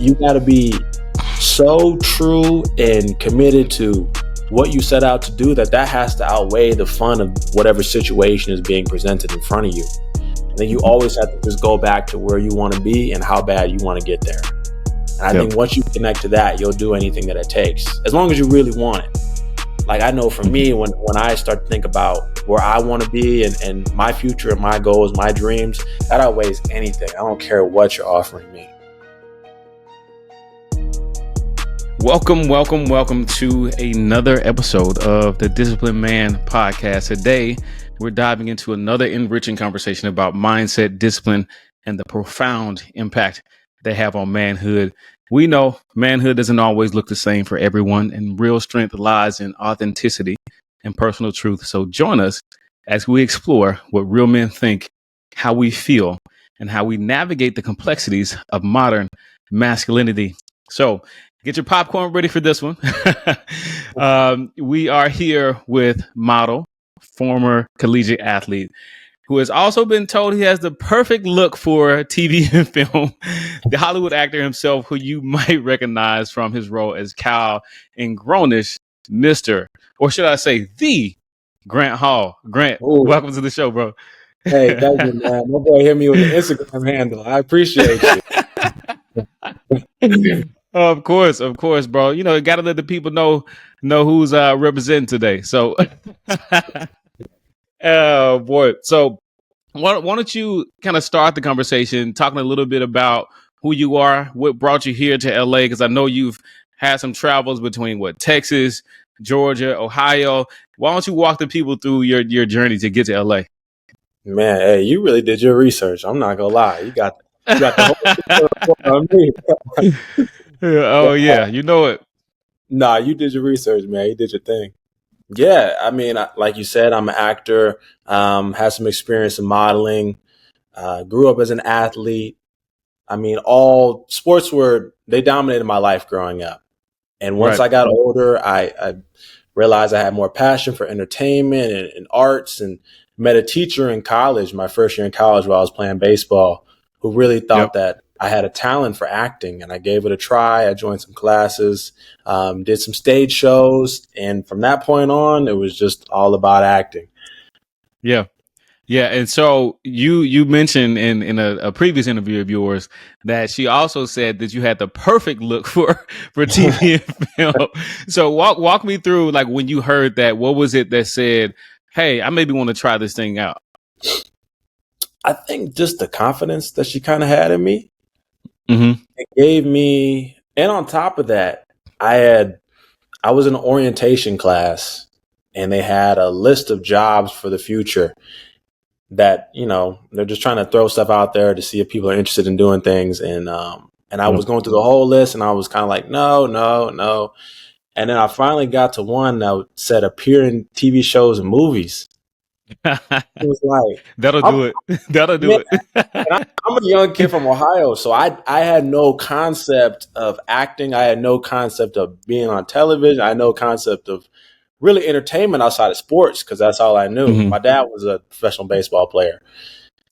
you got to be so true and committed to what you set out to do that has to outweigh the fun of whatever situation is being presented in front of you. And then you always have to just go back to where you want to be and how bad you want to get there. And I think once you connect to that, you'll do anything that it takes, as long as you really want it. Like, I know for me, when I start to think about where I want to be and my future and my goals, my dreams, that outweighs anything. I don't care what you're offering me. Welcome to another episode of the Disciplined Man podcast. Today, we're diving into another enriching conversation about mindset, discipline, and the profound impact they have on manhood. We know manhood doesn't always look the same for everyone, and real strength lies in authenticity and personal truth. So join us as we explore what real men think, how we feel, and how we navigate the complexities of modern masculinity. So get your popcorn ready for this one. We are here with model, former collegiate athlete, who has also been told he has the perfect look for TV and film, the Hollywood actor himself, who you might recognize from his role as Kyle in Grownish, Mr., or should I say the Grant Hall. Grant, Ooh. Welcome to the show, bro. Hey, thank you, man. My boy hit me with the Instagram handle. I appreciate you. Of course, bro. You know, got to let the people know who's representing today. So, oh boy. So, why don't you kind of start the conversation talking a little bit about who you are, what brought you here to LA? Because I know you've had some travels between Texas, Georgia, Ohio. Why don't you walk the people through your journey to get to LA? Man, hey, you really did your research. I'm not gonna lie. You got the whole on me. Oh yeah, you know it. Nah, you did your research, man. You did your thing. Yeah, I mean, like you said, I'm an actor. Had some experience in modeling. Grew up as an athlete. I mean, all sports they dominated my life growing up. And once I got older, I realized I had more passion for entertainment and arts, and met a teacher in college, my first year in college, while I was playing baseball, who really thought that I had a talent for acting, and I gave it a try. I joined some classes, did some stage shows, and from that point on, it was just all about acting. Yeah. Yeah, and so you mentioned in a previous interview of yours that she also said that you had the perfect look for TV and film. So walk me through, like, when you heard that, what was it that said, hey, I maybe want to try this thing out? I think just the confidence that she kind of had in me. Mm-hmm. It gave me, and on top of that, I was in an orientation class, and they had a list of jobs for the future that, you know, they're just trying to throw stuff out there to see if people are interested in doing things. And I was going through the whole list, and I was kind of like, no. And then I finally got to one that said appear in TV shows and movies. It was like, That'll do it. I'm a young kid from Ohio, so I had no concept of acting. I had no concept of being on television. I had no concept of really entertainment outside of sports, because that's all I knew. Mm-hmm. My dad was a professional baseball player.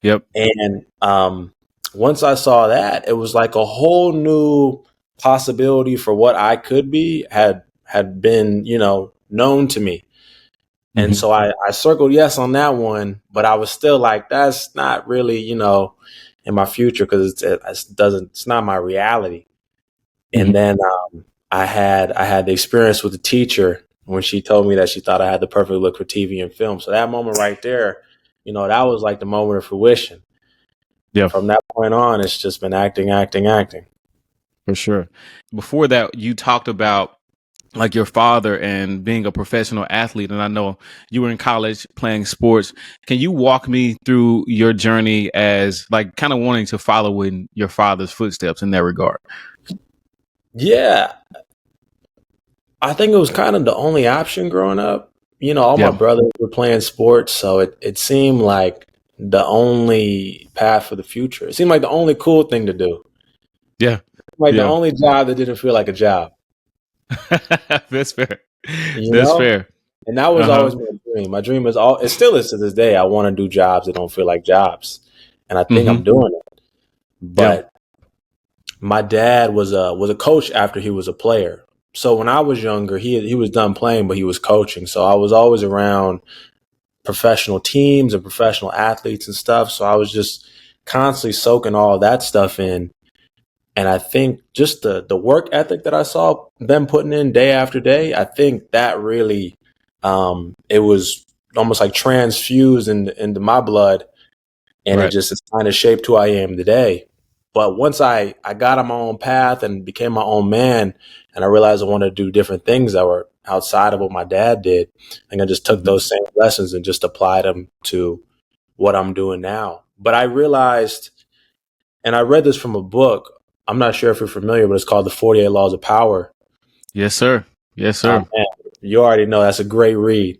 Yep. And once I saw that, it was like a whole new possibility for what I could be had been, you know, known to me. Mm-hmm. And so I circled yes on that one, but I was still like, that's not really, you know, in my future, because it's not my reality. Mm-hmm. And then I had the experience with the teacher when she told me that she thought I had the perfect look for TV and film. So that moment right there, you know, that was like the moment of fruition. Yeah. From that point on, it's just been acting. For sure. Before that, you talked about like your father and being a professional athlete. And I know you were in college playing sports. Can you walk me through your journey as like kind of wanting to follow in your father's footsteps in that regard? Yeah. I think it was kind of the only option growing up. You know, all my brothers were playing sports, so it seemed like the only path for the future. It seemed like the only cool thing to do. Yeah. Like the only job that didn't feel like a job. That's fair. That's fair. And that was always my dream. My dream it still is to this day. I want to do jobs that don't feel like jobs. And I think I'm doing it. But My dad was a coach after he was a player. So when I was younger, he was done playing, but he was coaching. So I was always around professional teams and professional athletes and stuff. So I was just constantly soaking all of that stuff in. And I think just the work ethic that I saw them putting in day after day, I think that really it was almost like transfused into my blood, and it Right. just has kind of shaped who I am today. But once I got on my own path and became my own man, and I realized I wanted to do different things that were outside of what my dad did, and I just took Mhm. those same lessons and just applied them to what I'm doing now. But I realized, and I read this from a book. I'm not sure if you're familiar, but it's called The 48 Laws of Power. Yes, sir. Yes, sir. Man, you already know that's a great read.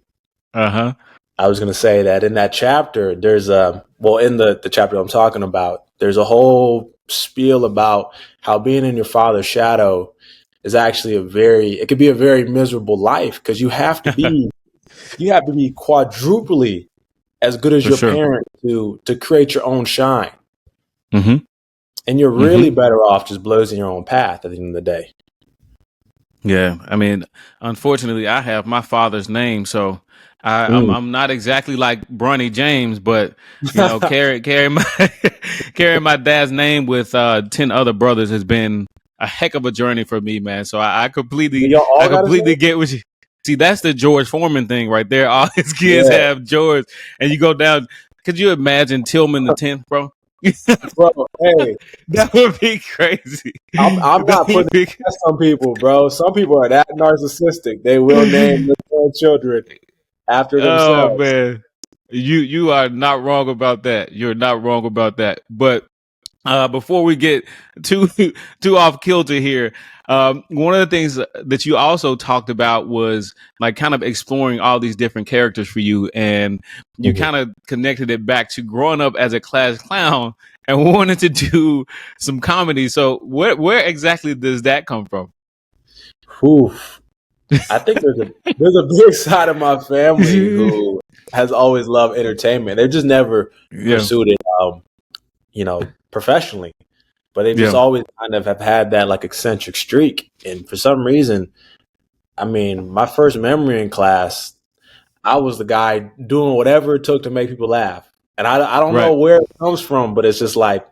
Uh huh. I was going to say that in that chapter, there's well, in the chapter I'm talking about, there's a whole spiel about how being in your father's shadow is actually it could be a very miserable life because you have to be quadruply as good as For your sure. parent to create your own shine. Mm-hmm. And you're Mm-hmm. really better off just blazing your own path at the end of the day. Yeah, I mean, unfortunately, I have my father's name, so Mm. I'm not exactly like Bronny James, but carry my carrying my dad's name with 10 other brothers has been a heck of a journey for me, man. So Y'all I all got his name? completely get what you see. That's the George Foreman thing right there. All his kids Yeah, have George, and you go down. Could you imagine Tillman the 10th, bro? bro. Hey, That would be crazy. I'm That not would putting be- past some people, bro. Some people are that narcissistic. They will name their children after Oh themselves. man, you are not wrong about that. You're not wrong about that. But before we get too too off kilter here, one of the things that you also talked about was like kind of exploring all these different characters for you, and you Mhm. kind of connected it back to growing up as a class clown and wanted to do some comedy. So where exactly does that come from? Oof. I think there's a big side of my family who has always loved entertainment. They've just never Yeah, pursued it, professionally. But they just yeah, always kind of have had that like eccentric streak. And for some reason, I mean, my first memory in class, I was the guy doing whatever it took to make people laugh. And I don't know right, where it comes from, but it's just like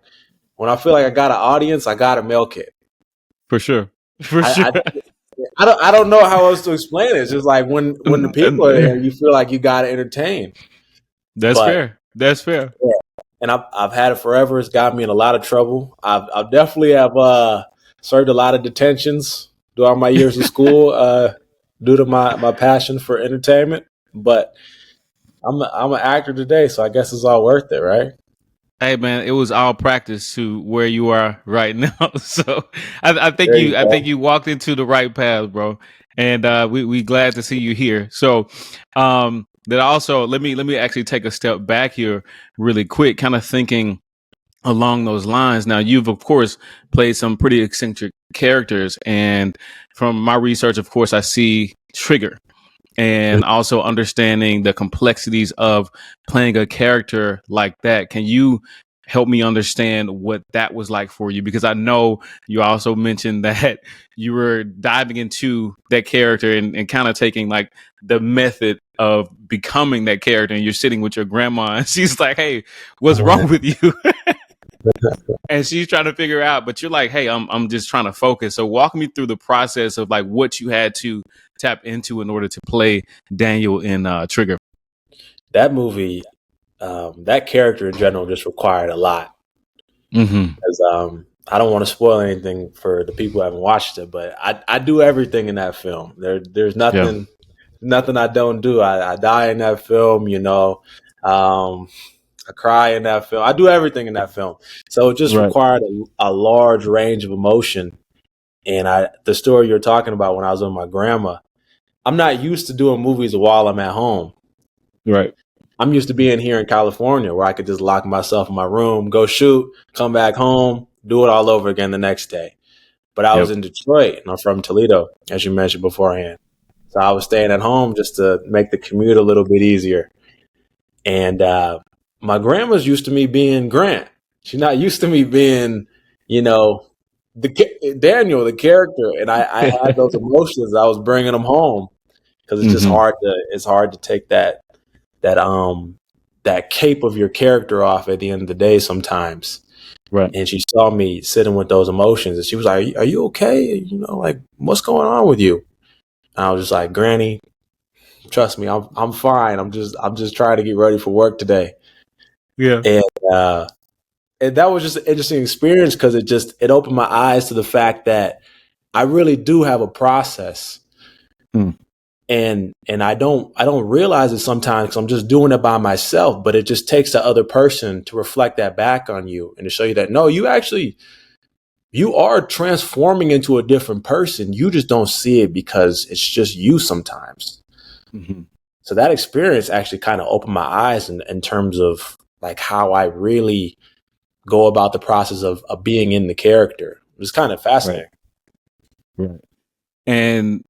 when I feel like I got an audience, I got to milk it. for sure, for I, sure. I I don't know how else to explain it. It's just like when the people are there, you feel like you got to entertain. That's But fair. That's fair. yeah, and I've had it forever. It's got me in a lot of trouble. I've definitely have served a lot of detentions throughout my years of school due to my passion for entertainment. But I'm an actor today, so I guess it's all worth it, right? Hey man, it was all practice to where you are right now. So There you I think go. you walked into the right path, bro. And we glad to see you here. So that also let me actually take a step back here really quick, kind of thinking along those lines. Now you've of course played some pretty eccentric characters, and from my research, of course, I see Trigger and also understanding the complexities of playing a character like that. Can you help me understand what that was like for you? Because I know you also mentioned that you were diving into that character and kind of taking like the method of becoming that character, and you're sitting with your grandma and she's like, "Hey, what's wrong with you?" And she's trying to figure out, but you're like, "Hey, I'm just trying to focus." So walk me through the process of like what you had to tap into in order to play Daniel in Trigger. That movie, that character in general, just required a lot. Mm-hmm. Because I don't want to spoil anything for the people who haven't watched it, but I do everything in that film. There's Yeah. nothing I don't do. I die in that film, um, I cry in that film. I do everything in that film. So it just Right. required a large range of emotion. And the story you're talking about when I was with my grandma, I'm not used to doing movies while I'm at home. Right. I'm used to being here in California where I could just lock myself in my room, go shoot, come back home, do it all over again the next day. But I was Yep. in Detroit and I'm from Toledo, as you mentioned beforehand. So I was staying at home just to make the commute a little bit easier. And my grandma's used to me being Grant. She's not used to me being, you know, Daniel, the character, and I had those emotions. I was bringing them home because it's just Hmm. hard to take that that cape of your character off at the end of the day sometimes. Right. And she saw me sitting with those emotions, and she was like, "Are you okay? You know, like what's going on with you?" And I was just like, "Granny, trust me, I'm fine. I'm just trying to get ready for work today." Yeah. And uh, and that was just an interesting experience because it opened my eyes to the fact that I really do have a process, Mm. and I don't realize it sometimes because I'm just doing it by myself. But it just takes the other person to reflect that back on you and to show you that no, you are transforming into a different person. You just don't see it because it's just you sometimes. Hmm. So that experience actually kind of opened my eyes in terms of like how I really go about the process of being in the character. It was kind of Right. fascinating. Right. And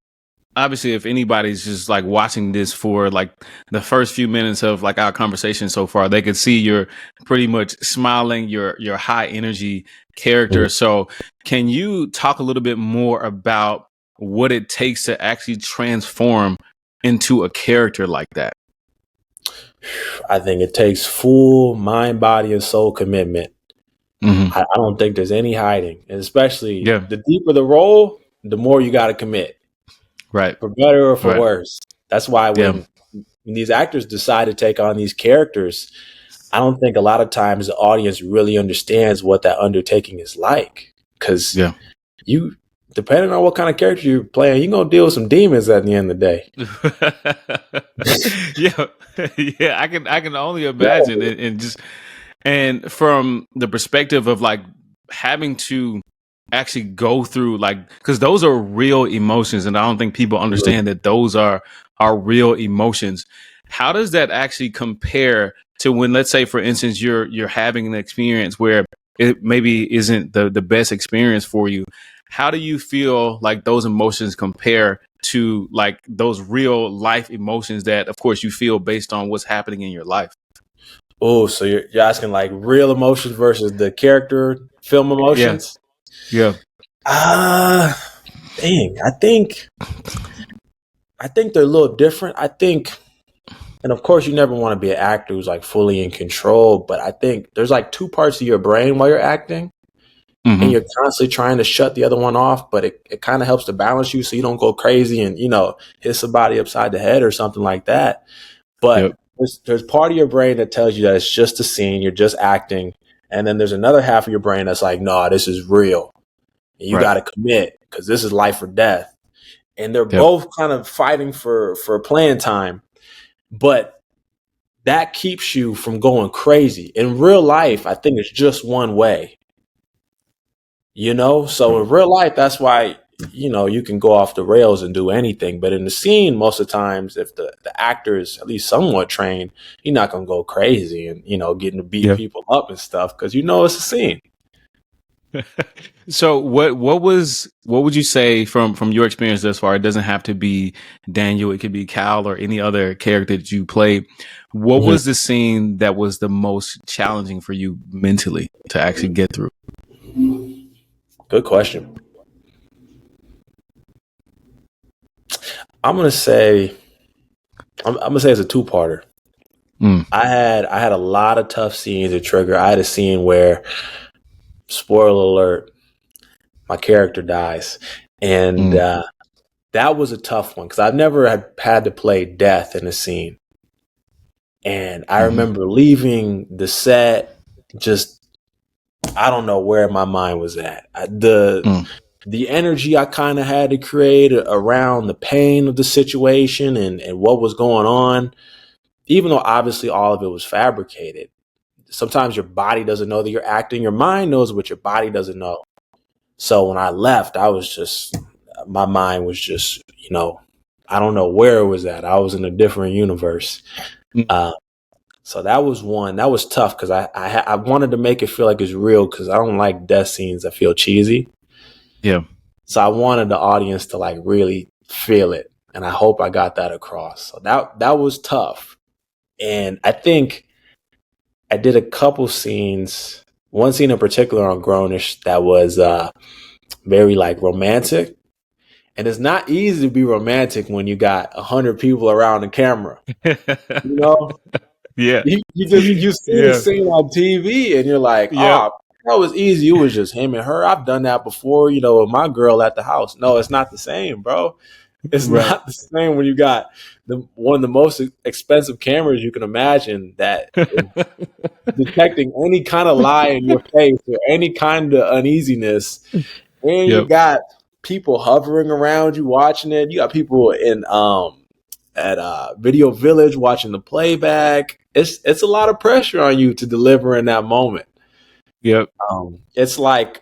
obviously, if anybody's just like watching this for like the first few minutes of like our conversation so far, they could see you're pretty much smiling, your high energy character. So can you talk a little bit more about what it takes to actually transform into a character like that? I think it takes full mind, body, and soul commitment. Hmm. I don't think there's any hiding, and especially Yeah. the deeper the role, the more you got to commit, Right. for better or for Right. worse. That's why Yeah. when these actors decide to take on these characters, I don't think a lot of times the audience really understands what that undertaking is like. Because Yeah. you, depending on what kind of character you're playing, you're gonna deal with some demons at the end of the day. Yeah. Yeah. I can only imagine and just and from the perspective of like having to actually go through like because those are real emotions and I don't think people Mhm. understand that those are real emotions. How does that actually compare to when, let's say for instance, you're having an experience where it maybe isn't the best experience for you? How do you feel like those emotions compare to like those real life emotions that of course you feel based on what's happening in your life? Oh, so you're asking like real emotions versus the character film Yeah. emotions? Yeah. Ah, dang. I think they're a little different. I think, and of course, you never want to be an actor who's like fully in control. But I think there's like two parts of your brain while you're acting, and Hmm. you're constantly trying to shut the other one off. But it kind of helps to balance you so you don't go crazy and hit somebody upside the head or something like that. But Yep. there's part of your brain that tells you that it's just a scene, you're just acting, and then there's another half of your brain that's like, no, this is real, and you Right. got to commit because this is life or death. And they're Yep. both kind of fighting for playing time, but that keeps you from going crazy. In real life, I think it's just one way, So Right. in real life, that's why you can go off the rails and do anything. But in the scene, most of the times, if the actor is at least somewhat trained, you're not gonna go crazy and getting to beat Yeah. people up and stuff because it's a scene. So what would you say from your experience thus far? It doesn't have to be Daniel, it could be Cal or any other character that you played. What Mhm. was the scene that was the most challenging for you mentally to actually get through? Good question. I'm gonna say I'm gonna say it's a two-parter. Mm. I had a lot of tough scenes at Trigger. I had a scene where, spoiler alert, my character dies, and Mm. that was a tough one because I've never had to play death in a scene. And I Hmm. remember leaving the set, just I don't know where my mind was at. Mm. The energy I kind of had to create around the pain of the situation and what was going on, even though obviously all of it was fabricated. Sometimes your body doesn't know that you're acting. Your mind knows what your body doesn't know. So when I left, my mind was just, I don't know where it was at. I was in a different universe. Mm. Uh, So that was one that was tough because I wanted to make it feel like it's real because I don't like death scenes that feel cheesy. Yeah. So I wanted the audience to like really feel it, and I hope I got that across. So that was tough, and I think I did a couple scenes. One scene in particular on Grownish that was very like romantic. And it's not easy to be romantic when you got 100 people around the camera. You know, Yeah. you see the Yeah. scene on TV and you're like, Yep. oh, that was easy. It was just him and her. I've done that before, with my girl at the house. No, it's not the same, bro. It's Right. not the same when you got one of the most expensive cameras you can imagine that is detecting any kind of lie in your face or any kind of uneasiness. And you Yep. got people hovering around you watching it. You got people in at Video Village watching the playback. It's a lot of pressure on you to deliver in that moment. Yep. It's like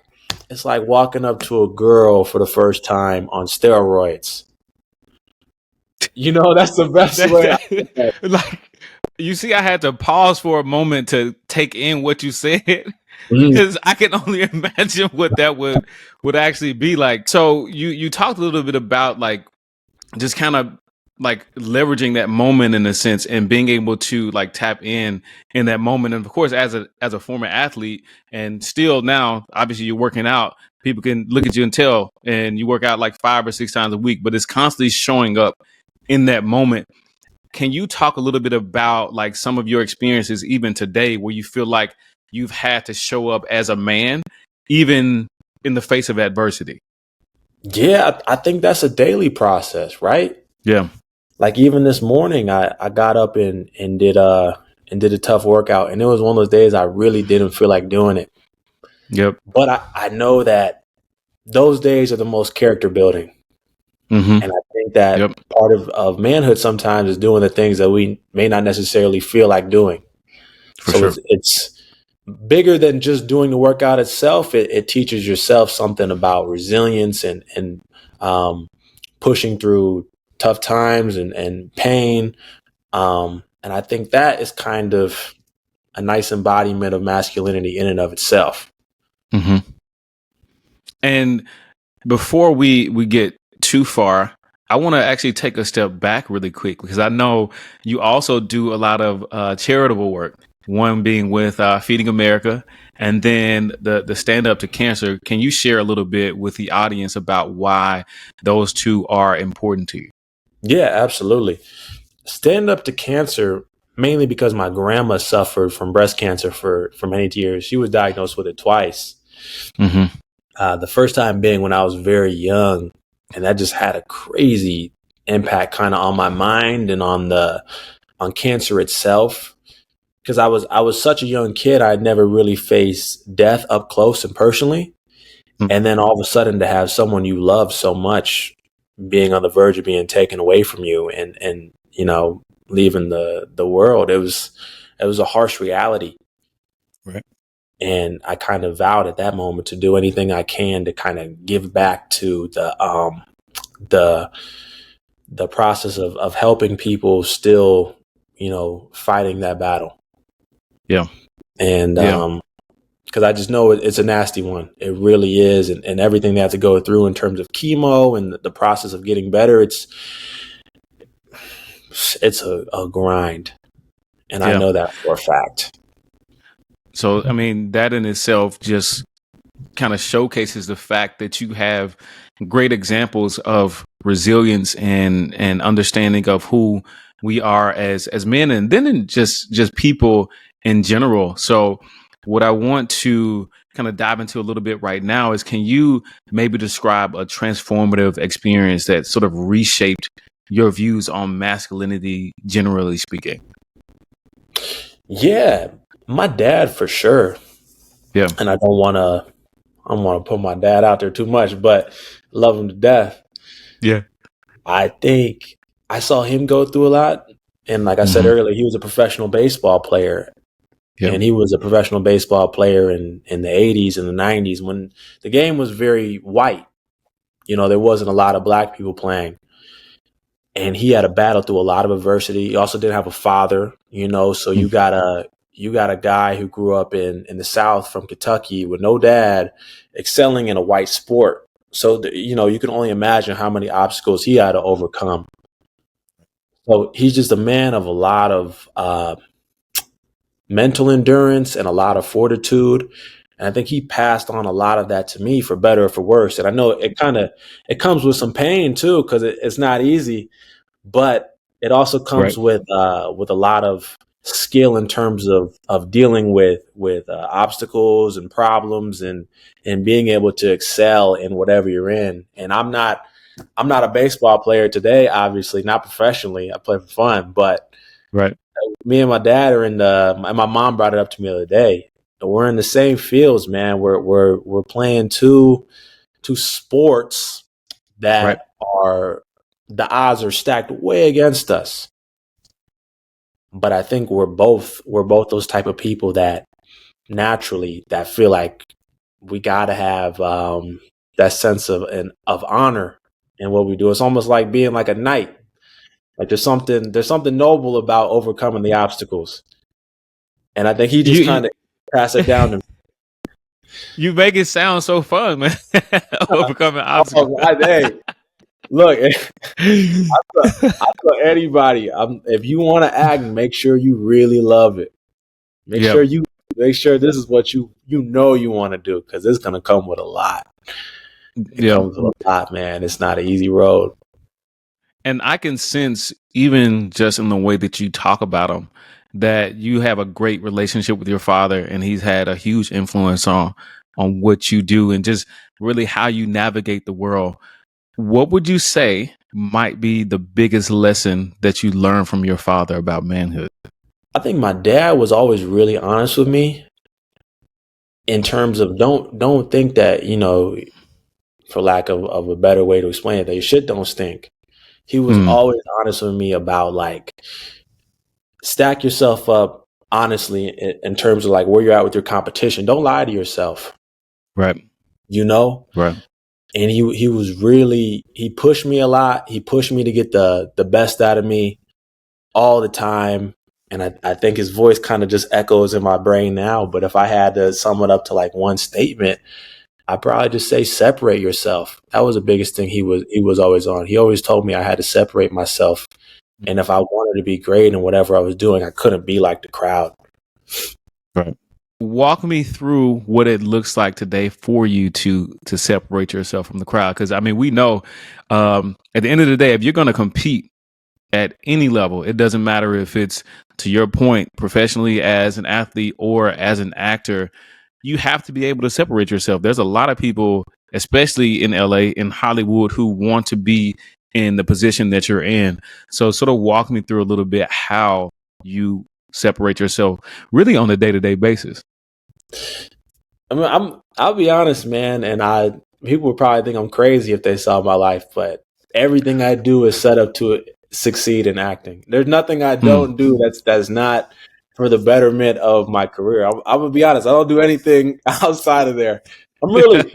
walking up to a girl for the first time on steroids. That's the best way. Like, you see, I had to pause for a moment to take in what you said Mhm. because I can only imagine what that would actually be like. So you talked a little bit about like just kind of like leveraging that moment in a sense and being able to like tap in that moment. And of course, as a former athlete and still now, obviously you're working out, people can look at you and tell, and you work out like 5 or 6 times a week, but it's constantly showing up in that moment. Can you talk a little bit about like some of your experiences even today where you feel like you've had to show up as a man, even in the face of adversity? Yeah, I think that's a daily process, right? Yeah. Like even this morning, I got up and did a tough workout, and it was one of those days I really didn't feel like doing it. Yep. But I know that those days are the most character building. Mm-hmm. And I think that Yep. part of manhood sometimes is doing the things that we may not necessarily feel like doing. For So sure. it's bigger than just doing the workout itself. It teaches yourself something about resilience and pushing through tough times and pain. And I think that is kind of a nice embodiment of masculinity in and of itself. Mm-hmm. And before we get too far, I want to actually take a step back really quick because I know you also do a lot of charitable work. One being with Feeding America, and then the Stand Up to Cancer. Can you share a little bit with the audience about why those two are important to you? Yeah, absolutely. Stand up to cancer mainly because my grandma suffered from breast cancer for many years. She was diagnosed with it twice. Mm-hmm. The first time being when I was very young, and that just had a crazy impact kind of on my mind and on cancer itself. Because I was such a young kid, I'd never really faced death up close and personally. And then all of a sudden to have someone you love so much being on the verge of being taken away from you and leaving the world, it was a harsh reality. Right. And I kind of vowed at that moment to do anything I can to kind of give back to the the process of helping people still, fighting that battle. Yeah. And Yeah. because I just know it's a nasty one. It really is, and everything they have to go through in terms of chemo and the process of getting better, it's a grind, and I Yeah. know that for a fact. So, I mean, that in itself just kind of showcases the fact that you have great examples of resilience and understanding of who we are as men, and then in just people in general. So what I want to kind of dive into a little bit right now is, can you maybe describe a transformative experience that sort of reshaped your views on masculinity, generally speaking? Yeah, my dad for sure, Yeah. and I don't want to put my dad out there too much, but love him to death. Yeah. I think I saw him go through a lot, and like I said Mm-hmm. earlier, he was a professional baseball player, Yep. and he was a professional baseball player in the 80s and the 90s when the game was very white. There wasn't a lot of black people playing, and he had to battle through a lot of adversity. He also didn't have a father, so you got a guy who grew up in the South from Kentucky with no dad, excelling in a white sport. So you can only imagine how many obstacles he had to overcome. So he's just a man of a lot of mental endurance and a lot of fortitude. And I think he passed on a lot of that to me, for better or for worse. And I know it comes with some pain too, because it's not easy, but it also comes Right. with a lot of skill in terms of dealing with obstacles and problems, and being able to excel in whatever you're in. And I'm not a baseball player today, obviously, not professionally. I play for fun, but Right. me and my dad are in the. My mom brought it up to me the other day. We're in the same fields, man. We're playing two sports Right. that are, the odds are stacked way against us. But I think we're both those type of people that naturally that feel like we gotta have that sense of honor in what we do. It's almost like being like a knight. Like there's something noble about overcoming the obstacles. And I think he just You kind of passed it down to me. you make it sound so fun, man. Overcoming obstacles. Oh, hey, look, I tell anybody, if you want to act, make sure you really love it. Make Yeah. sure you make sure this is what you want to do, because it's gonna come with a lot. It Yeah. comes with a lot, man. It's not an easy road. And I can sense, even just in the way that you talk about him, that you have a great relationship with your father, and he's had a huge influence on what you do and just really how you navigate the world. What would you say might be the biggest lesson that you learned from your father about manhood? I think my dad was always really honest with me in terms of don't think that, for lack of a better way to explain it, that your shit don't stink. He was Mm, always honest with me about, like, stack yourself up honestly in terms of like where you're at with your competition. Don't lie to yourself, right. you know? Right. And he was really, he pushed me a lot. He pushed me to get the best out of me all the time. And I think his voice kind of just echoes in my brain now. But if I had to sum it up to like one statement, I'd probably just say separate yourself. That was the biggest thing he was always on. He always told me I had to separate myself. And if I wanted to be great in whatever I was doing, I couldn't be like the crowd. Right. Walk me through what it looks like today for you to separate yourself from the crowd. Because I mean, we know at the end of the day, if you're going to compete at any level, it doesn't matter if it's, to your point, professionally as an athlete or as an actor, you have to be able to separate yourself. There's a lot of people, especially in LA, in Hollywood, who want to be in the position that you're in. So sort of walk me through a little bit how you separate yourself really on a day-to-day basis. I mean, I'll be honest, man, and people would probably think I'm crazy if they saw my life, but everything I do is set up to succeed in acting. There's nothing I Hmm. don't do that's not for the betterment of my career. I'm gonna be honest. I don't do anything outside of there. I'm really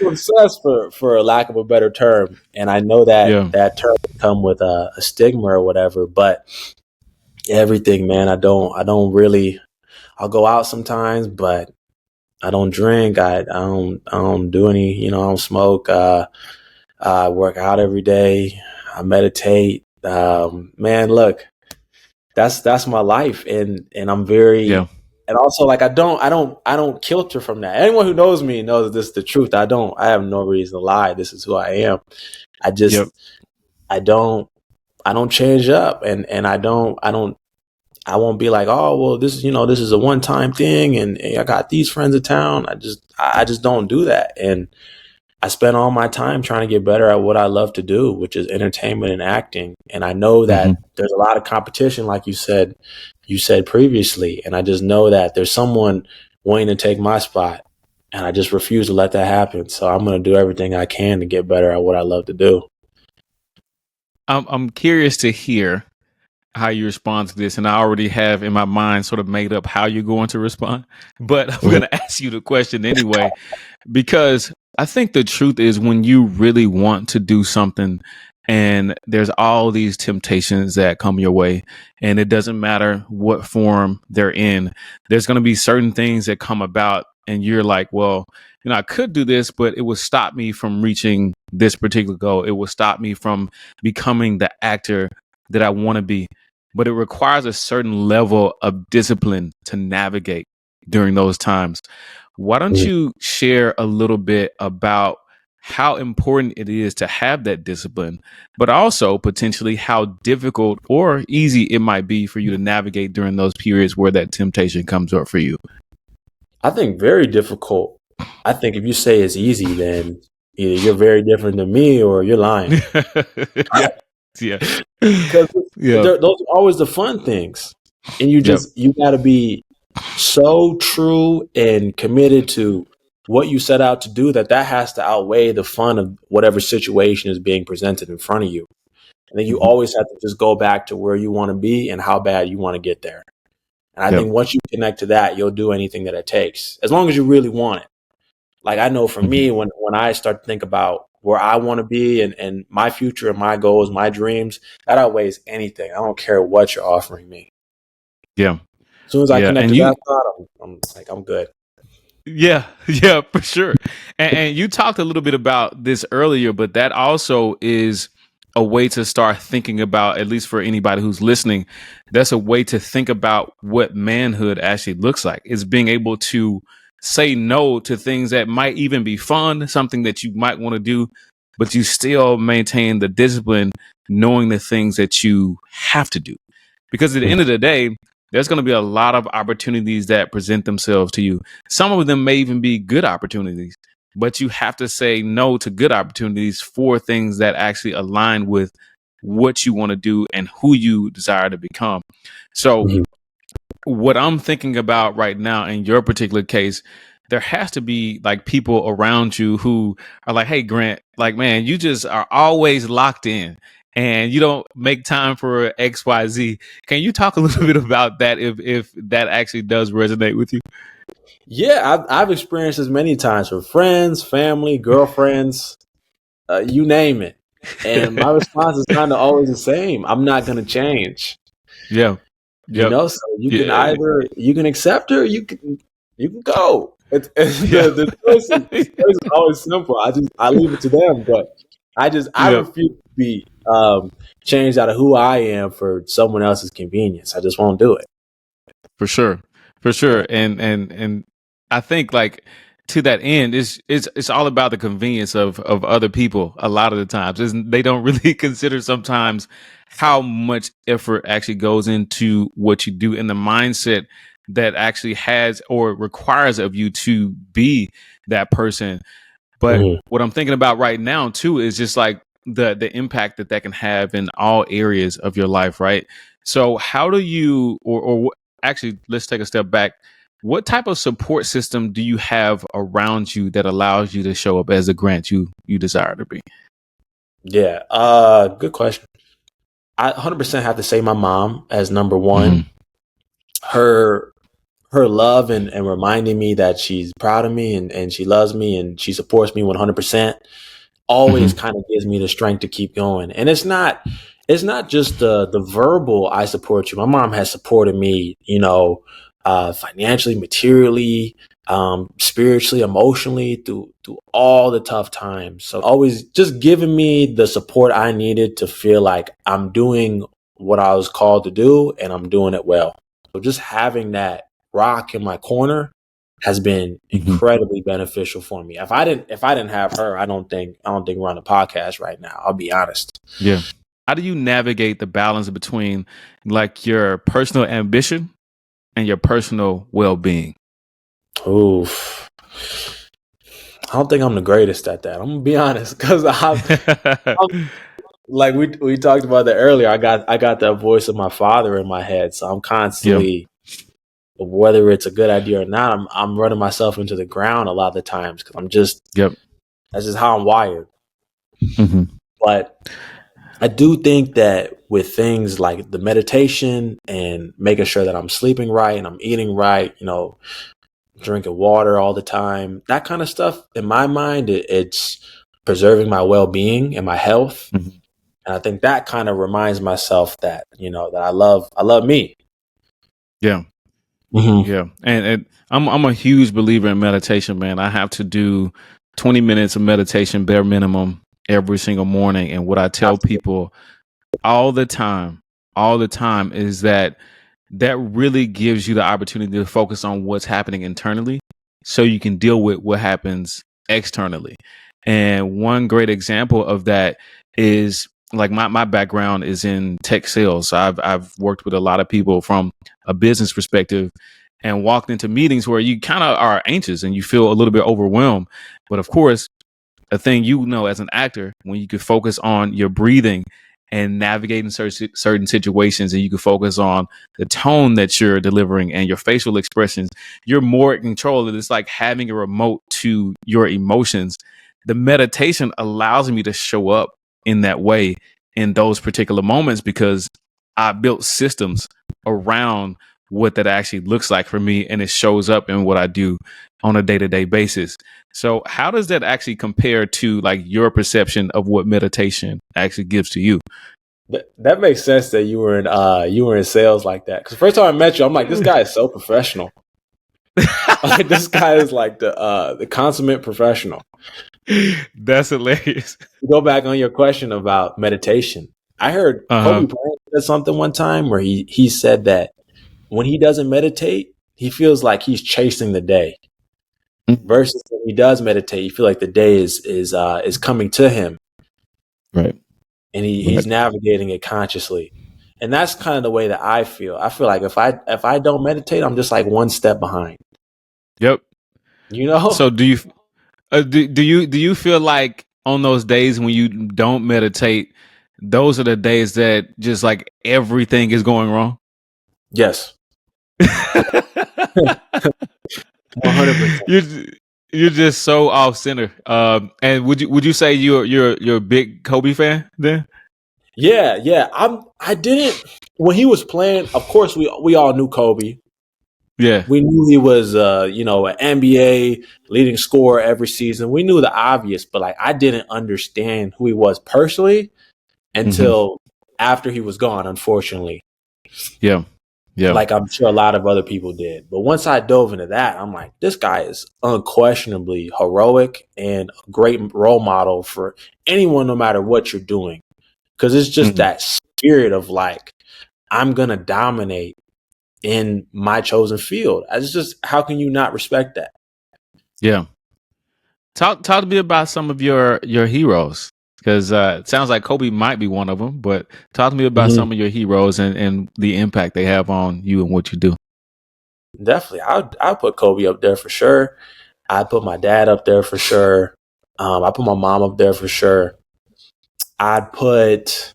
obsessed, for a lack of a better term, and I know that Yeah. that term can come with a stigma or whatever. But everything, man, I don't really. I'll go out sometimes, but I don't drink. I don't do any. I don't smoke. I work out every day. I meditate. Man, look, that's my life, and I'm Yeah. very, and also, like, I don't kilter from that. Anyone who knows me knows that this is the truth. I have no reason to lie. This is who I am. I Yep. just I don't change up, and I won't be like, oh well, this is a one time thing, and I got these friends in town. I just don't do that, and I spend all my time trying to get better at what I love to do, which is entertainment and acting. And I know Hmm. that there's a lot of competition, like you said previously, and I just know that there's someone wanting to take my spot, and I just refuse to let that happen. So I'm going to do everything I can to get better at what I love to do. I'm curious to hear how you respond to this, and I already have in my mind sort of made up how you're going to respond. But I'm Mhm. going to ask you the question anyway, because I think the truth is when you really want to do something and there's all these temptations that come your way, and it doesn't matter what form they're in, there's going to be certain things that come about, and you're like, well, I could do this, but it would stop me from reaching this particular goal. It would stop me from becoming the actor that I want to be. But it requires a certain level of discipline to navigate during those times. Why don't Mhm. you share a little bit about how important it is to have that discipline, but also potentially how difficult or easy it might be for you to navigate during those periods where that temptation comes up for you? I think very difficult. I think if you say it's easy, then either you're very different than me or you're lying. Yeah. Yeah. Because Yeah. those are always the fun things, and Yep. you got to be so true and committed to what you set out to do that has to outweigh the fun of whatever situation is being presented in front of you. And then you Mhm. always have to just go back to where you want to be and how bad you want to get there. And I Yep. think once you connect to that, you'll do anything that it takes, as long as you really want it. Like I know for Mhm. me, when I start to think about where I want to be and my future and my goals, my dreams, that outweighs anything. I don't care what you're offering me. Yeah. As soon as I Yeah. connect And to you, that thought, I'm like, I'm good. yeah, yeah, for sure. And you talked a little bit about this earlier, but that also is a way to start thinking about, at least for anybody who's listening, that's a way to think about what manhood actually looks like. Is being able to say no to things that might even be fun, something that you might want to do, but you still maintain the discipline, knowing the things that you have to do. Because at the end of the day, there's going to be a lot of opportunities that present themselves to you. Some of them may even be good opportunities, but you have to say no to good opportunities for things that actually align with what you want to do and who you desire to become. So, Mhm. what I'm thinking about right now in your particular case, there has to be like people around you who are like, hey, Grant, like, man, you just are always locked in and you don't make time for XYZ. Can you talk a little bit about that if that actually does resonate with you? Yeah, I've experienced this many times with friends, family, girlfriends, you name it. And my response is kind of always the same. I'm not going to change. Yeah. You Yep. know, so you can Yeah. either you can accept her, or you can go. Yeah. The choice is always simple. I leave it to them, but I Yeah. refuse to be changed out of who I am for someone else's convenience. I just won't do it. For sure, for Yeah. sure, and I think like to that end, it's all about the convenience of other people. A lot of the times, they don't really consider sometimes how much effort actually goes into what you do and the mindset that actually has or requires of you to be that person. But Mhm. what I'm thinking about right now too is just like the impact that that can have in all areas of your life, right? So how do you actually let's take a step back. What type of support system do you have around you that allows you to show up as a Grant you desire to be? Yeah. Good question. I 100% have to say my mom as number Hmm. one. Her her love and reminding me that she's proud of me and she loves me and she supports me 100% always Hmm. kind of gives me the strength to keep going. And it's not just the verbal I support you. My mom has supported me, financially, materially, spiritually, emotionally through all the tough times. So always just giving me the support I needed to feel like I'm doing what I was called to do and I'm doing it well. So just having that rock in my corner has been Hmm. incredibly beneficial for me. If I didn't have her, I don't think we're on a podcast right now. I'll be honest. Yeah. How do you navigate the balance between like your personal ambition and your personal well-being? Oof. I don't think I'm the greatest at that. I'm gonna be honest because I'm like we talked about that earlier. I got that voice of my father in my head, so I'm Yeah. constantly, whether it's a good idea or not, I'm running myself into the ground a lot of the times because Yep. that's just how I'm wired. Hmm. But I do think that with things like the meditation and making sure that I'm sleeping right and I'm eating right, drinking water all the time, that kind of stuff, in my mind, it's preserving my well being and my health. Hmm. And I think that kind of reminds myself that, that I love me. Yeah. Hmm. Yeah, and I'm a huge believer in meditation, man. I have to do 20 minutes of meditation bare minimum every single morning, and what I tell Absolutely. people all the time is that that really gives you the opportunity to focus on what's happening internally, so you can deal with what happens externally. And one great example of that is like my background is in tech sales. So I've worked with a lot of people from a business perspective and walked into meetings where you kind of are anxious and you feel a little bit overwhelmed. But of course, a thing as an actor, when you could focus on your breathing and navigating certain situations, and you can focus on the tone that you're delivering and your facial expressions, you're more in control. It's like having a remote to your emotions. The meditation allows me to show up in that way in those particular moments because I built systems around what that actually looks like for me, and it shows up in what I do on a day-to-day basis. So how does that actually compare to like your perception of what meditation actually gives to you? That makes sense that you were in sales like that. Because first time I met you, I'm like, this guy is so professional. Like, this guy is like the consummate professional. That's hilarious. Go back on your question about meditation. I heard Kobe Uh-huh. Bryant said something one time where he said that when he doesn't meditate, he feels like he's chasing the day. Versus when he does meditate, you feel like the day is coming to him, Right. and Right. he's navigating it consciously. And that's kind of the way that I feel. I feel like if I don't meditate, I'm just like one step behind. Yep. You know? So do you feel like on those days when you don't meditate, those are the days that just like everything is going wrong? Yes. 100%. you're you're just so off center. And would you say you're a big Kobe fan then? Yeah, yeah. I didn't when he was playing, of course we all knew Kobe. Yeah. We knew he was an NBA leading scorer every season. We knew the obvious, but like I didn't understand who he was personally Mm-hmm. until after he was gone, unfortunately. Yeah. Yeah. Like I'm sure a lot of other people did. But once I dove into that, I'm like, this guy is unquestionably heroic and a great role model for anyone, no matter what you're doing. Because it's just Mm-hmm. that spirit of like, I'm going to dominate in my chosen field. It's just, how can you not respect that? Yeah. Talk to me about some of your heroes, because it sounds like Kobe might be one of them. But talk to me about Mm-hmm. some of your heroes and the impact they have on you and what you do. Definitely. I'll put Kobe up there for sure. I put my dad up there for sure. I put my mom up there for sure. I'd put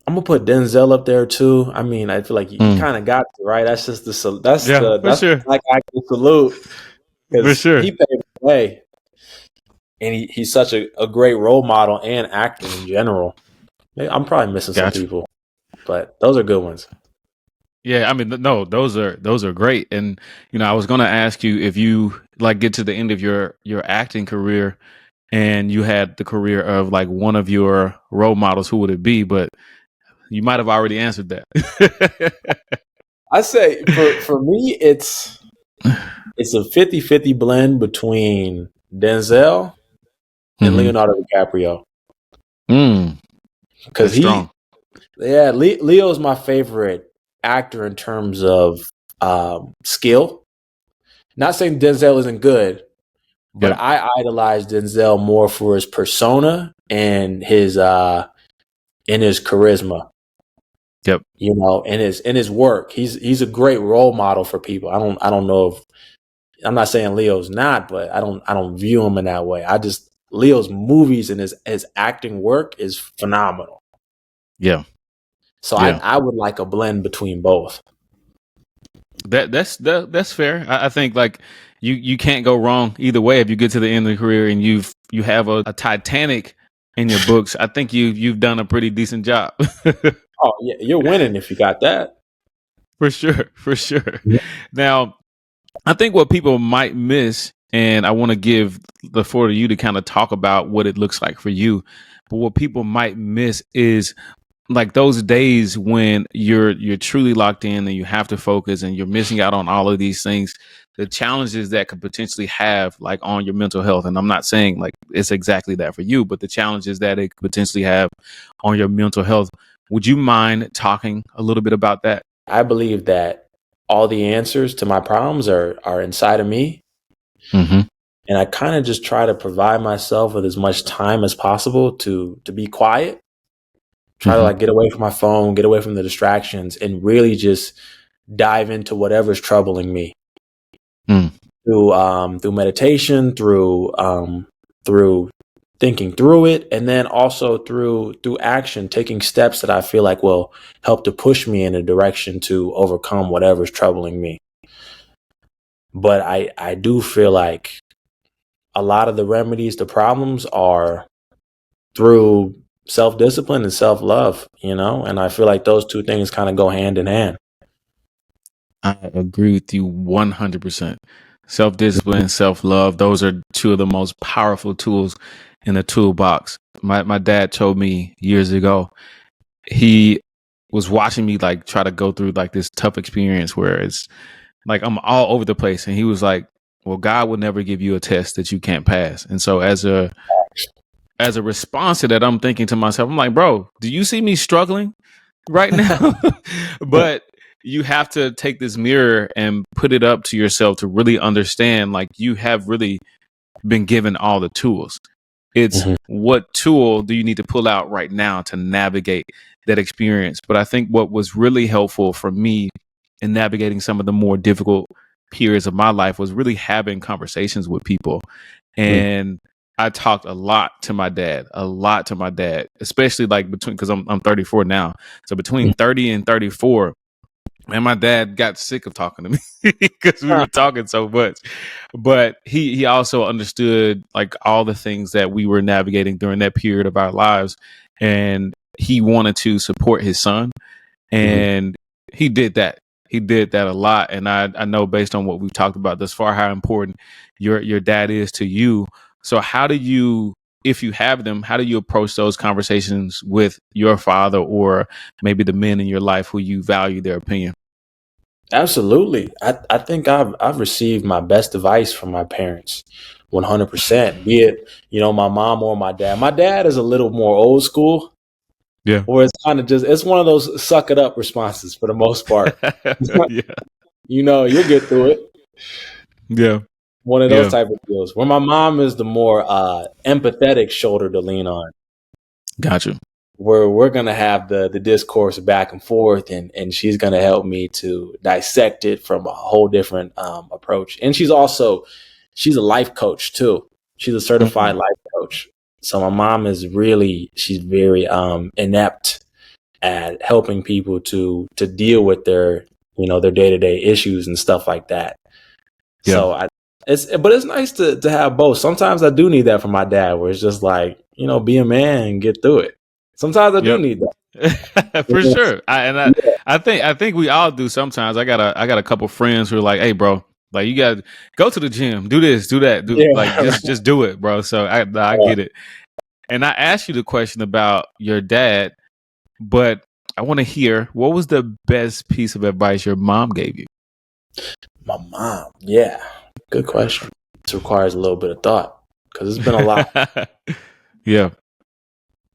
I'm gonna put Denzel up there too. I mean, I feel like you Mm. kind of got it, right. That's just Yeah, for that's the sure, black acting salute for because sure. he paved the way, and he's such a great role model and actor in general. I'm probably missing some Gotcha. people, but those are good ones. Yeah, I mean, no, those are great. And I was going to ask you if you like get to the end of your acting career and you had the career of like one of your role models, who would it be? But you might have already answered that. I say for me, it's a 50-50 blend between Denzel and Hmm. Leonardo DiCaprio Mm, because that's strong. Leo's my favorite actor in terms of skill. Not saying Denzel isn't good, but Yep. I idolize Denzel more for his persona and his charisma, Yep. and his work. He's a great role model for people. I don't know if I'm not saying Leo's not, but I don't view him in that way. Leo's movies and his acting work is phenomenal. Yeah. So Yeah. I would like a blend between both. That's fair. I think like you can't go wrong either way if you get to the end of the career and you have a Titanic in your books. I think you've done a pretty decent job. Oh yeah, you're winning if you got that. For sure, for sure. Now, I think what people might miss, and I want to give the floor to you to kind of talk about what it looks like for you. But what people might miss is like those days when you're truly locked in and you have to focus and you're missing out on all of these things, the challenges that could potentially have like on your mental health. And I'm not saying like it's exactly that for you, but the challenges that it could potentially have on your mental health. Would you mind talking a little bit about that? I believe that all the answers to my problems are inside of me. Mm-hmm. And I kind of just try to provide myself with as much time as possible to be quiet, try to Mm-hmm. like get away from my phone, get away from the distractions, and really just dive into whatever's troubling me Mm. through meditation, through thinking through it, and then also through action, taking steps that I feel like will help to push me in a direction to overcome whatever's troubling me. But I do feel like a lot of the remedies to problems are through self discipline and self love, and I feel like those two things kind of go hand in hand. I agree with you 100%. Self discipline, self love, those are two of the most powerful tools in the toolbox. My dad told me years ago, he was watching me like try to go through like this tough experience where it's like I'm all over the place. And he was like, well, God will never give you a test that you can't pass. And so as a response to that, I'm thinking to myself, I'm like, bro, do you see me struggling right now? But you have to take this mirror and put it up to yourself to really understand like you have really been given all the tools. It's Mhm. what tool do you need to pull out right now to navigate that experience? But I think what was really helpful for me in navigating some of the more difficult periods of my life was really having conversations with people. Mhm. And I talked a lot to my dad, especially like between, because I'm 34 now. So between 30 and 34, and my dad got sick of talking to me because we were talking so much. But he also understood like all the things that we were navigating during that period of our lives, and he wanted to support his son, Mhm. and he did that. He did that a lot, and I know based on what we've talked about thus far how important your dad is to you. So how do you, if you have them, how do you approach those conversations with your father or maybe the men in your life who you value their opinion? Absolutely. I think I've received my best advice from my parents 100%, be it, my mom or my dad. My dad is a little more old school, Yeah. or it's kind of just, it's one of those suck it up responses for the most part. Yeah. You'll get through it. Yeah. One of those Yeah. type of deals. Where my mom is the more empathetic shoulder to lean on, Gotcha. where we're gonna have the discourse back and forth, and she's gonna help me to dissect it from a whole different approach. And she's a life coach too. She's a certified Mm. life coach. So my mom she's very inept at helping people to deal with their day to day issues and stuff like that. Yeah. So but it's nice to have both. Sometimes I do need that from my dad, where it's just like, be a man and get through it. Sometimes I do Yep. need that. For sure. Yeah. I think we all do sometimes. I got a couple friends who are like, "Hey, bro, like you got to go to the gym, do this, do that, do like Yeah. just do it, bro." So I get it. And I asked you the question about your dad, but I want to hear what was the best piece of advice your mom gave you? My mom. Yeah. Good question. This requires a little bit of thought because it's been a lot. Yeah.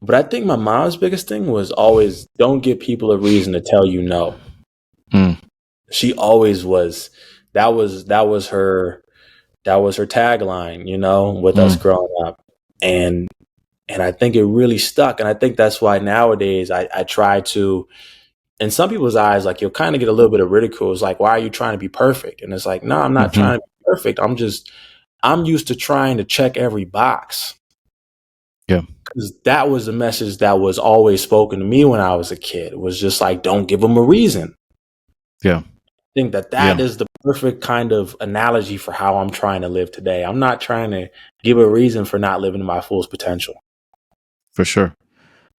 But I think my mom's biggest thing was always don't give people a reason to tell you no. Mm. She always was. That was her tagline, with us Mm. growing up. And and I think it really stuck. And I think that's why nowadays I try to, in some people's eyes, like you'll kind of get a little bit of ridicule. It's like, why are you trying to be perfect? And it's like, no, I'm not Hmm. trying to be perfect. I'm used to trying to check every box. Yeah. Because that was the message that was always spoken to me when I was a kid. It was just like, don't give them a reason. Yeah. I think that Yeah. is the perfect kind of analogy for how I'm trying to live today. I'm not trying to give a reason for not living to my fullest potential. For sure.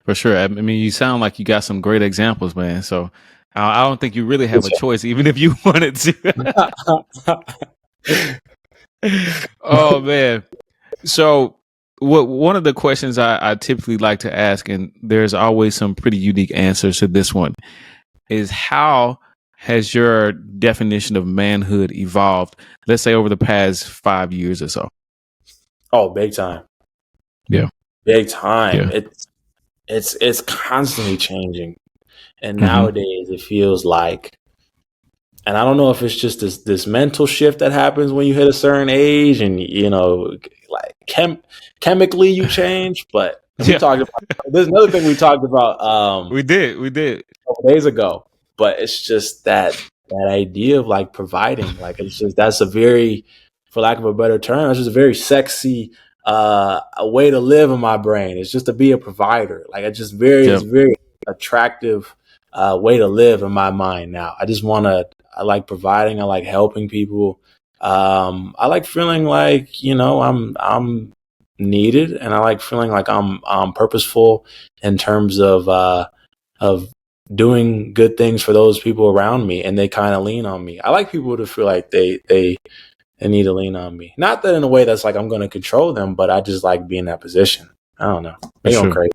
For sure. I mean, you sound like you got some great examples, man. So I don't think you really have a choice, even if you wanted to. Oh man. So what one of the questions I typically like to ask, and there's always some pretty unique answers to this one, is how has your definition of manhood evolved, let's say over the past 5 years or so? Oh, big time. Yeah. Big time. Yeah. It's constantly changing. And Hmm. nowadays it feels like And I don't know if it's just this mental shift that happens when you hit a certain age, and like chemically you change. But and we Yeah, talked about there's another thing we talked about we did. a couple days ago. But it's just that idea of like providing, like it's just that's a very, for lack of a better term, it's just a very sexy a way to live in my brain. It's just to be a provider. Like it's Yep. very attractive way to live in my mind now. I like providing. I like helping people. I like feeling like, I'm needed, and I like feeling like I'm purposeful in terms of doing good things for those people around me, and they kind of lean on me. I like people to feel like they need to lean on me. Not that in a way that's like I'm going to control them, but I just like being in that position. I don't know. For Maybe I'm sure. crazy.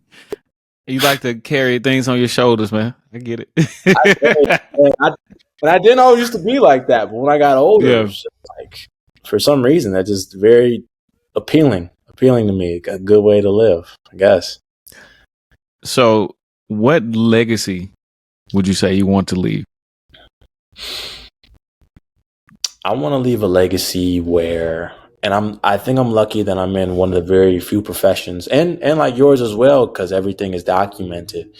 You like to carry things on your shoulders, man. I get Hey, it. man, and I didn't always used to be like that, but when I got older, it Yeah. was just like, for some reason, that's just very appealing to me. A good way to live, I guess. So, what legacy would you say you want to leave? I want to leave a legacy where, and I think I'm lucky that I'm in one of the very few professions, and like yours as well, because everything is documented.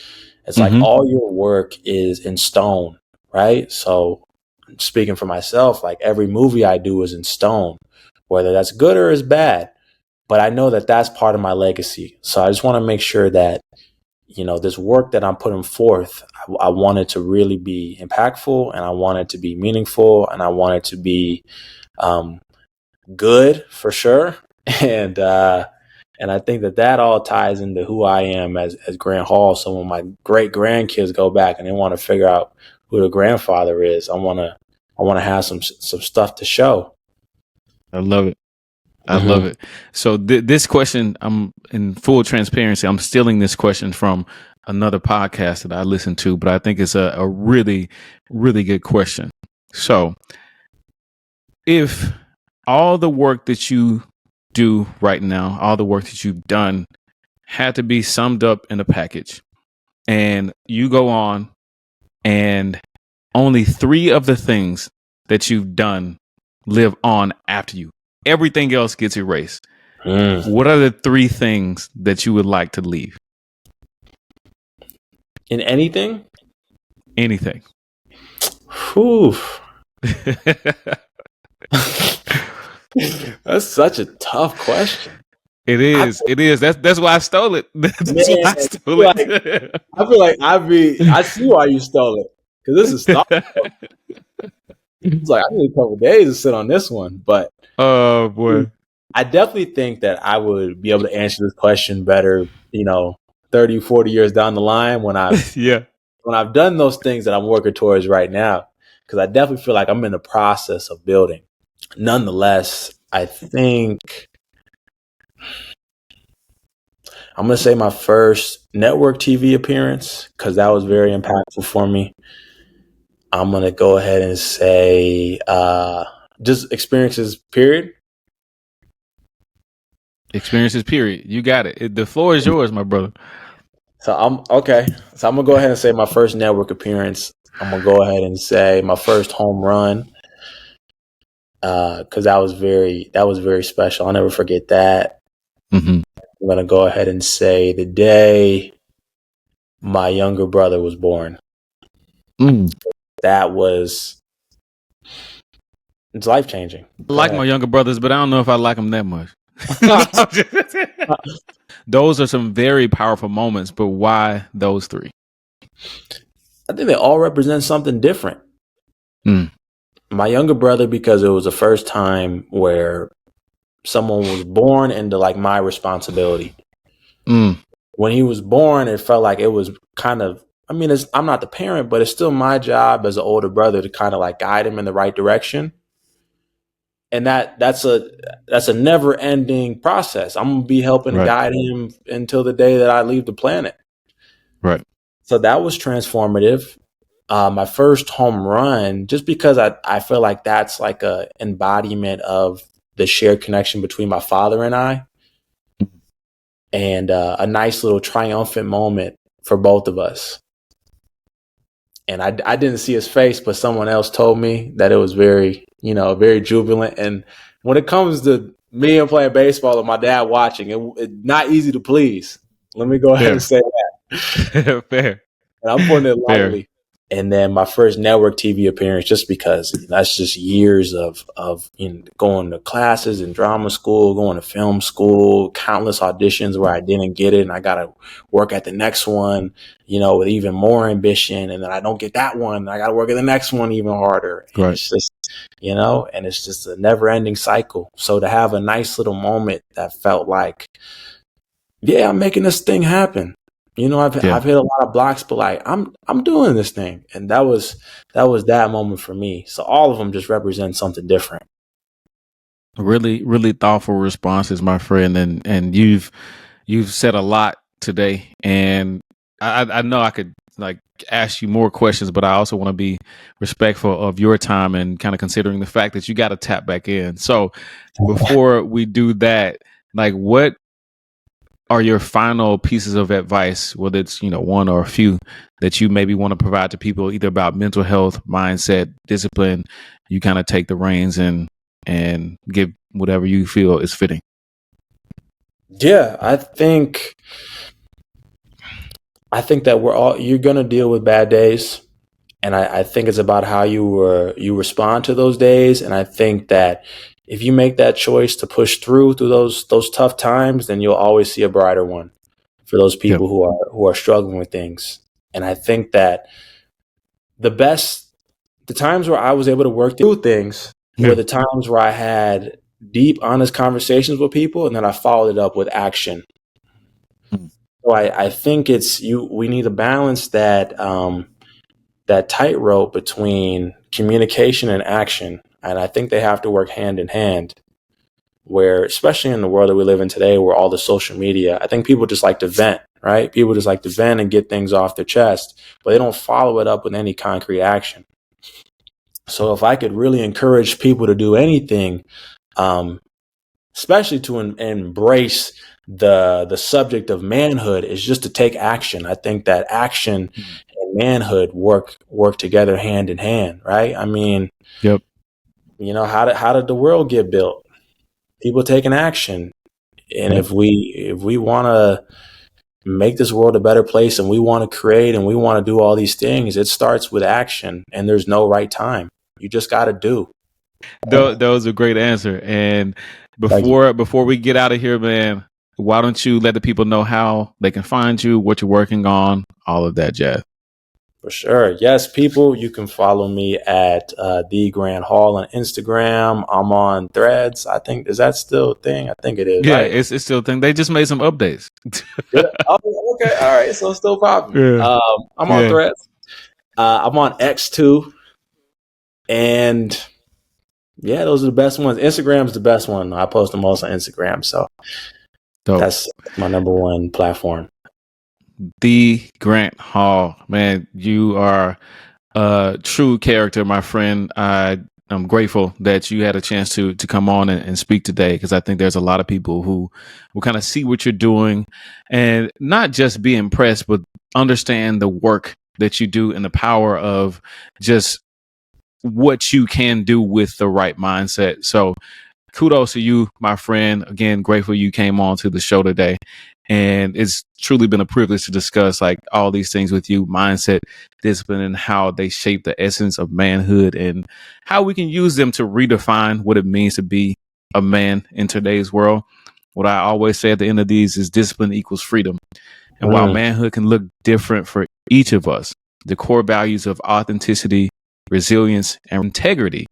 It's like Mm-hmm. all your work is in stone, right? So speaking for myself, like every movie I do is in stone, whether that's good or is bad. But I know that that's part of my legacy. So I just want to make sure that, this work that I'm putting forth, I want it to really be impactful, and I want it to be meaningful, and I want it to be um, good for sure. And, and I think that all ties into who I am as Grant Hall. So when my great grandkids go back and they want to figure out who the grandfather is, I want to have some stuff to show. I love it. I love Hmm. it. So this question, I'm in full transparency. I'm stealing this question from another podcast that I listen to, but I think it's a really, really good question. So, if all the work that you do right now, all the work that you've done, had to be summed up in a package, and you go on, and only three of the things that you've done live on after you, everything else gets erased. Mm. What are the three things that you would like to leave? In anything? Anything. Whew. That's such a tough question. It I is. It is. That's why I stole it. That's why Man, I stole it. I feel like I see why you stole it, because this is thought. It's like I need a couple days to sit on this one, but Oh boy. I definitely think that I would be able to answer this question better, 30, 40 years down the line when Yeah. I've done those things that I'm working towards right now, because I definitely feel like I'm in the process of building. Nonetheless, I think I'm going to say my first network TV appearance, because that was very impactful for me. I'm going to go ahead and say just experiences, period. Experiences. Period. You got it. The floor is yours, my brother. So I'm okay. So I'm gonna go ahead and say my first network appearance. I'm gonna go ahead and say my first home run, because that was very special. I'll never forget that. Mm-hmm. I'm gonna go ahead and say the day my younger brother was born. Mm. That was It's life changing. I Go like my ahead. younger brothers, but I don't know if I like them that much. Those are some very powerful moments, but why those three? I think they all represent something different. Mm. My younger brother, because it was the first time where someone was born into like my responsibility. Mm. When he was born, it felt like it was kind of, I'm not the parent, but it's still my job as an older brother to kind of like guide him in the right direction. And that's a never ending process. I'm gonna be helping to Right. guide him until the day that I leave the planet. Right. So that was transformative. My first home run, just because I feel like that's like a embodiment of the shared connection between my father and I, and a nice little triumphant moment for both of us. And I didn't see his face, but someone else told me that it was very, very jubilant. And when it comes to me and playing baseball and my dad watching, it not easy to please. Let me go ahead and Fair. say that. Fair. And I'm putting it Fair. lightly. And then my first network TV appearance, just because that's just years of going to classes and drama school, going to film school, countless auditions where I didn't get it, and I got to work at the next one, with even more ambition. And then I don't get that one, I got to work at the next one even harder. And Right. it's just, and it's just a never-ending cycle. So to have a nice little moment that felt like, yeah, I'm making this thing happen. I've Yeah. I've hit a lot of blocks, but like I'm doing this thing, and that moment for me. So all of them just represent something different. Really, really thoughtful responses, my friend, and you've said a lot today, and I know I could like ask you more questions, but I also want to be respectful of your time and kind of considering the fact that you got to tap back in. So before we do that, like what are your final pieces of advice, whether it's, one or a few that you maybe want to provide to people either about mental health, mindset, discipline? You kind of take the reins and give whatever you feel is fitting. Yeah, I think that you're gonna deal with bad days, and I think it's about how you respond to those days. And I think that if you make that choice to push through those tough times, then you'll always see a brighter one for those Yep. people who are struggling with things. And I think that the times where I was able to work through things were Yeah. the times where I had deep, honest conversations with people, and then I followed it up with action. Mm. So I think we need to balance that tightrope between communication and action. And I think they have to work hand in hand, where, especially in the world that we live in today, where all the social media, I think people just like to vent, right? People just like to vent and get things off their chest, but they don't follow it up with any concrete action. So if I could really encourage people to do anything, um, especially to embrace the subject of manhood, is just to take action. I think that action and manhood work together hand in hand, right? I mean, Yep. how did the world get built? People taking action. And Yep. if we want to make this world a better place, and we want to create, and we want to do all these things, it starts with action, and there's no right time. You just got to do. That was a great answer. And Thank you. before we get out of here, man, why don't you let the people know how they can find you, what you're working on, all of that jazz? For sure. Yes, people, you can follow me at the Grand Hall on Instagram. I'm on Threads. I think, is that still a thing? I think it is, Yeah, right? it's still a thing. They just made some updates. Oh, okay. All right. So it's still popping. Yeah. I'm on Yeah. Threads. I'm on X too. And yeah, those are the best ones. Instagram's the best one. I post the most on Instagram. So Dope. that's my number one platform. The Grant Hall, man, you are a true character, my friend. I'm grateful that you had a chance to come on and speak today, because I think there's a lot of people who will kind of see what you're doing and not just be impressed, but understand the work that you do and the power of just what you can do with the right mindset. So kudos to you, my friend. Again, grateful you came on to the show today. And it's truly been a privilege to discuss like all these things with you, mindset, discipline, and how they shape the essence of manhood and how we can use them to redefine what it means to be a man in today's world. What I always say at the end of these is discipline equals freedom. And while Mm. manhood can look different for each of us, the core values of authenticity, resilience, and integrity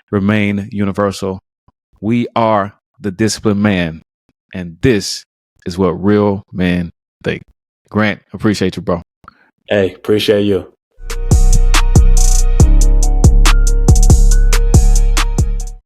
remain universal. We are the disciplined man, and this is what real men think. Grant, appreciate you, bro. Hey, appreciate you.